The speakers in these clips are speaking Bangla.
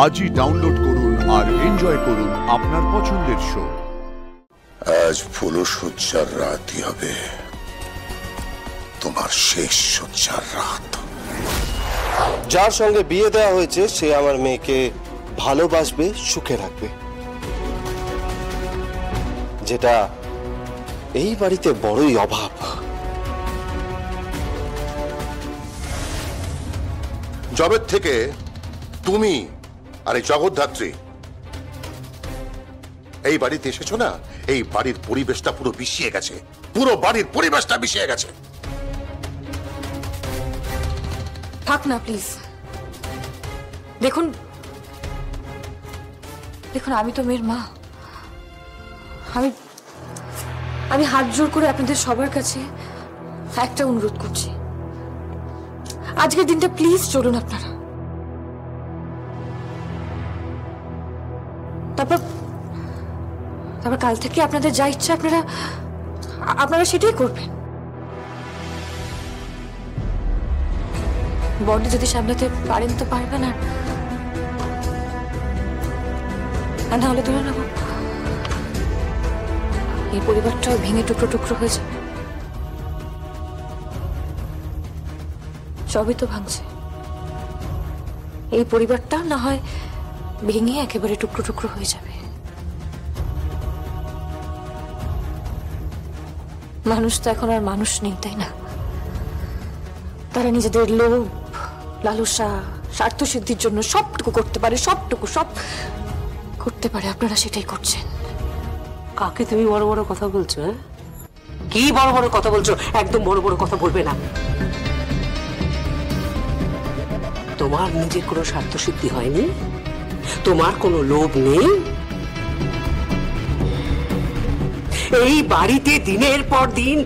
আজই ডাউনলোড করুন আর এনজয় করুন আপনার পছন্দের শো। আজ ফুলশয্যার রাতই হবে তোমার শেষ শয্যার রাত। যার সঙ্গে বিয়ে দেওয়া হয়েছে সে আমার মেয়েকে ভালোবাসবে, সুখে রাখবে, যেটা এই বাড়িতে বড়ই অভাব। জবের থেকে তুমি আর এই জগদ্ধাত্রী এই বাড়িতে এসেছো না, এই বাড়ির পরিবেশটা পুরো বিষিয়ে গেছে, পুরো বাড়ির পরিবেশটা বিষিয়ে গেছে। থাক না প্লিজ। দেখুন দেখুন, আমি তো মেয়ের মা। আমি হাত জোর করে আপনাদের সবার কাছে একটা অনুরোধ করছি, আজকের দিনটা প্লিজ চলুন আপনারা। তারপর কাল থেকে আপনাদের যা ইচ্ছা আপনারা সেটাই করবেন। বন্ডে যদি সামলাতে পারেন তো পারবেন, আর না হলে ধরে নেব এই পরিবারটাও ভেঙে টুকরো টুকরো হয়ে যাবে। সবই তো ভাঙছে, এই পরিবারটা না হয় ভেঙে একেবারে টুকরো টুকরো হয়ে যাবে। মানুষ তো এখন আর মানুষ নেই, তাই না? তারা নিজেদের লোভ, লালসা, স্বার্থ সিদ্ধির জন্য সবটুকু করতে পারে, সব করতে পারে। আপনারা সেটাই করছেন। কাকে তুমি বড় বড় কথা বলছো? কি বড় বড় কথা বলছো? একদম বড় বড় কথা বলবে না। তোমার নিজের কোনো স্বার্থ সিদ্ধি হয়নি, তোমার কোনো লোভ নেই। এই বাড়িতে দিনের পর দিন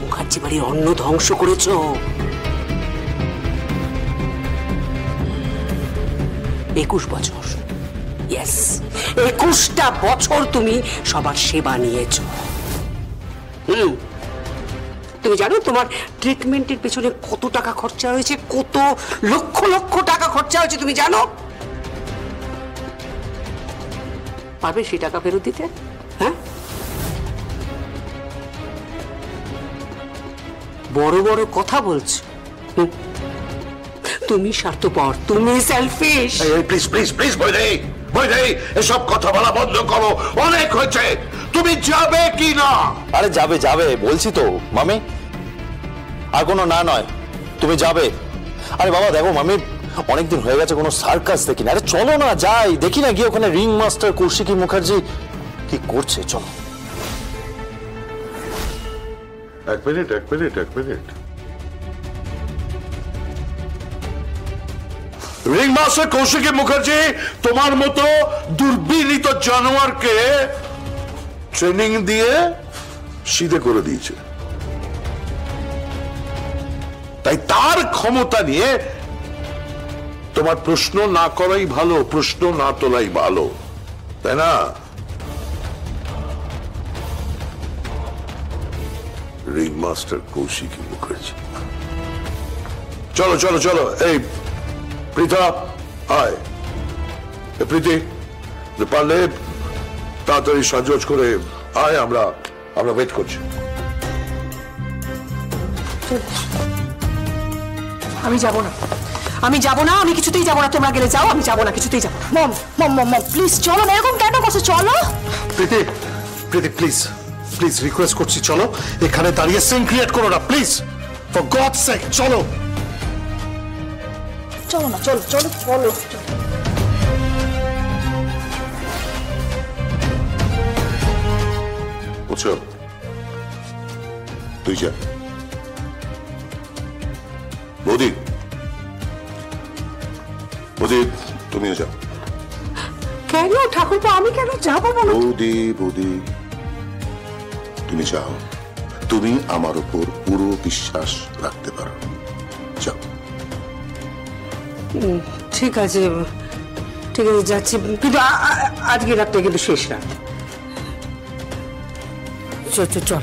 মুখার্জি বাড়ির অন্ন ধ্বংস করেছো। 21 বছর, ইয়েস 21টা বছর তুমি সবার সেবা নিয়েছো। তুমি জানো তোমার ট্রিটমেন্টের পেছনে কত টাকা খরচা হয়েছে? কত লক্ষ লক্ষ টাকা খরচা হয়েছে তুমি জানো? পারবে সেই টাকা ফেরত দিতে? হ্যাঁ, বড় বড় কথা বলছো। তুমি স্বার্থপর, তুমি shellfish. Please please please Vaidehi, এসব কথা বলা বন্ধ করো, অনেক হয়েছে। তুমি যাবে কি না? আরে যাবে বলছি তো মামি, আর কোনো না নয়, তুমি যাবে। আরে বাবা দেখো মামি, অনেকদিন হয়ে গেছে কোনো সার্কাস দেখি না। আরে চলো না যাই, দেখি না গিয়ে ওখানে রিং মাস্টার কৌশিকী মুখার্জি কি করছে। চলো। এক minute ring master Kaushiki Mukherjee তোমার মতো দুর্বিনীত জানোয়ারকে ট্রেনিং দিয়ে সিধে করে দিয়েছে, তাই তার ক্ষমতা নিয়ে তোমার প্রশ্ন না করাই ভালো, প্রশ্ন না তোলাই ভালো, তাই না? রিং মাস্টার কৌশিকী মুখার্জি, চলো চলো চলো। এই প্রীতা আয়, প্রীতি পারলে তাড়াতাড়ি সাজগোজ করে আয়, আমরা ওয়েট করছি। আমি যাব না, আমি কিছুতেই যাব না। তোমরা গেলে যাও, আমি যাব না, কিছুতেই যাব না। মম প্লিজ চলো না, এরকম কেন করছো? চলো। প্রীতি প্লিজ প্লিজ রিকোয়েস্ট করছি, চলো। এখানে দাঁড়িয়ে সিন ক্রিয়েট করো না প্লিজ, ফর গডস সেক। চলো না, চলো। বুঝছো, তুই যা। বৌদি তুমিও যাও। কেন ঠাকুরপো, আমি কেন যাবো? বৌদি তুমি যাও, তুমি আমার উপর পুরো বিশ্বাস রাখতে পারো, যাও। ঠিক আছে যাচ্ছি, কিন্তু আজকে রাতটা কিন্তু শেষ রাত। চল।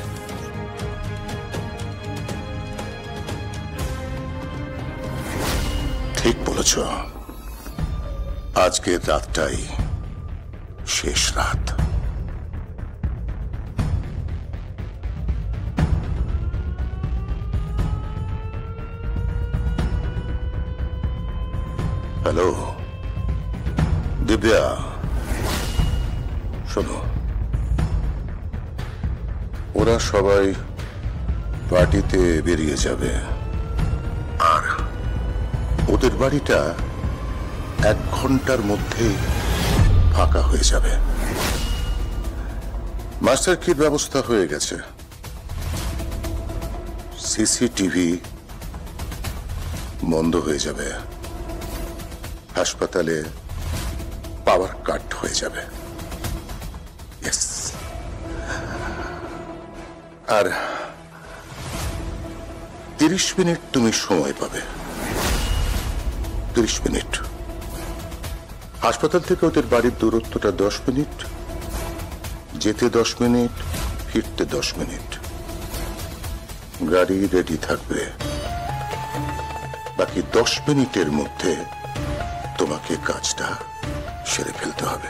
ঠিক বলেছ। আজকের রাতটাই শেষ রাত। হ্যালো দিব্যা, শোনো, ওরা সবাই পার্টিতে বেরিয়ে যাবে আর ওদের বাড়িটা 1 ঘন্টার মধ্যেই ফাঁকা হয়ে যাবে। মাস্টার কির ব্যবস্থা হয়ে গেছে, সিসিটিভি বন্ধ হয়ে যাবে, হাসপাতালে পাওয়ার কাট হয়ে যাবে। Yes. আর 30 মিনিট তুমি সময় পাবে। 30 মিনিট। হাসপাতাল থেকে ওদের বাড়ির দূরত্বটা 10 মিনিট, যেতে 10 মিনিট, ফিরতে 10 মিনিট। গাড়ি রেডি থাকবে। বাকি 10 মিনিটের মধ্যে তোমাকে কাজটা সেরে ফেলতে হবে।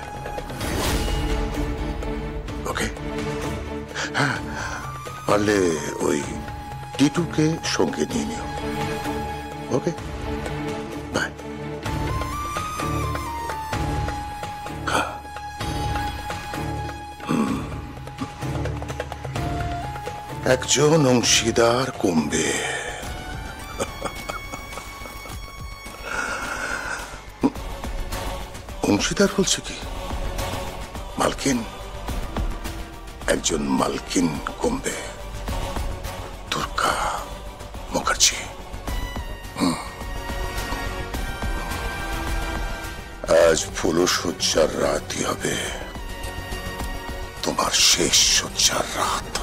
ওকে? হ্যাঁ, পারলে ওই টিটুকে সঙ্গে নিয়ে নিও। ওকে, বাই। একজন অংশীদার কমবে। অংশীদার বলছে কি? মালকিন। একজন মালকিন কমবে, দুর্গা মুখার্জি। আজ ফুলশয্যার রাতই হবে তোমার শেষ শয্যার রাত।